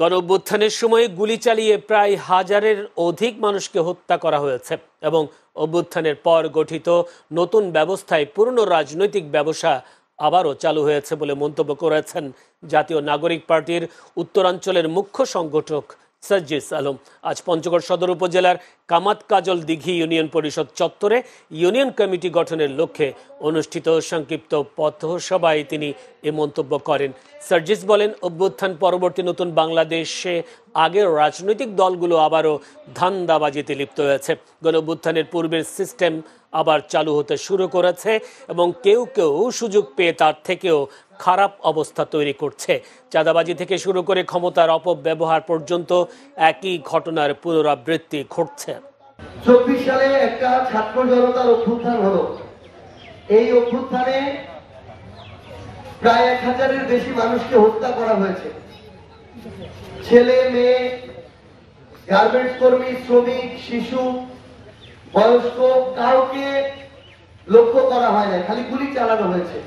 গণঅভ্যুত্থানের সময় গুলি চালিয়ে প্রায় হাজারের অধিক মানুষকে হত্যা করা হয়েছে এবং অভ্যুত্থানের পর গঠিত নতুন ব্যবস্থায় পুরনো রাজনৈতিক ব্যবসা আবারও চালু হয়েছে বলে মন্তব্য করেছেন জাতীয় নাগরিক পার্টির উত্তরাঞ্চলের মুখ্য সংগঠক সার্জিস আলম। আজ পঞ্চগড় সদর উপজেলার কামাত কাজল দিঘি ইউনিয়ন পরিষদ চত্বরে ইউনিয়ন কমিটি গঠনের লক্ষ্যে অনুষ্ঠিত সংক্ষিপ্ত পথসভায় তিনি এ মন্তব্য করেন। সার্জিস বলেন, অভ্যুত্থান পরবর্তী নতুন বাংলাদেশে আগের রাজনৈতিক দলগুলো আবারও ধান্দাবাজিতে লিপ্ত হয়েছে। গণঅভ্যুত্থানের পূর্বের সিস্টেম আবার চালু হতে শুরু করেছে এবং কেউ কেউ সুযোগ পেয়ে তার থেকেও খারাপ অবস্থা তৈরি করছে। চাঁদাবাজি থেকে শুরু করে ক্ষমতার অপব্যবহার পর্যন্ত একই ঘটনার পুনরাবৃত্তি ঘটছে। 24 সালে একটা ছাত্র জনতার অভ্যুত্থান হলো। এই অভ্যুত্থানে প্রায় 1000-এর বেশি মানুষকে হত্যা করা হয়েছে। ছেলে মেয়ে, গার্মেন্টস কর্মী, শ্রমিক, শিশু, বয়স্ক কাউকে লক্ষ্য করা হয় না, খালি গুলি চালানো হয়েছে।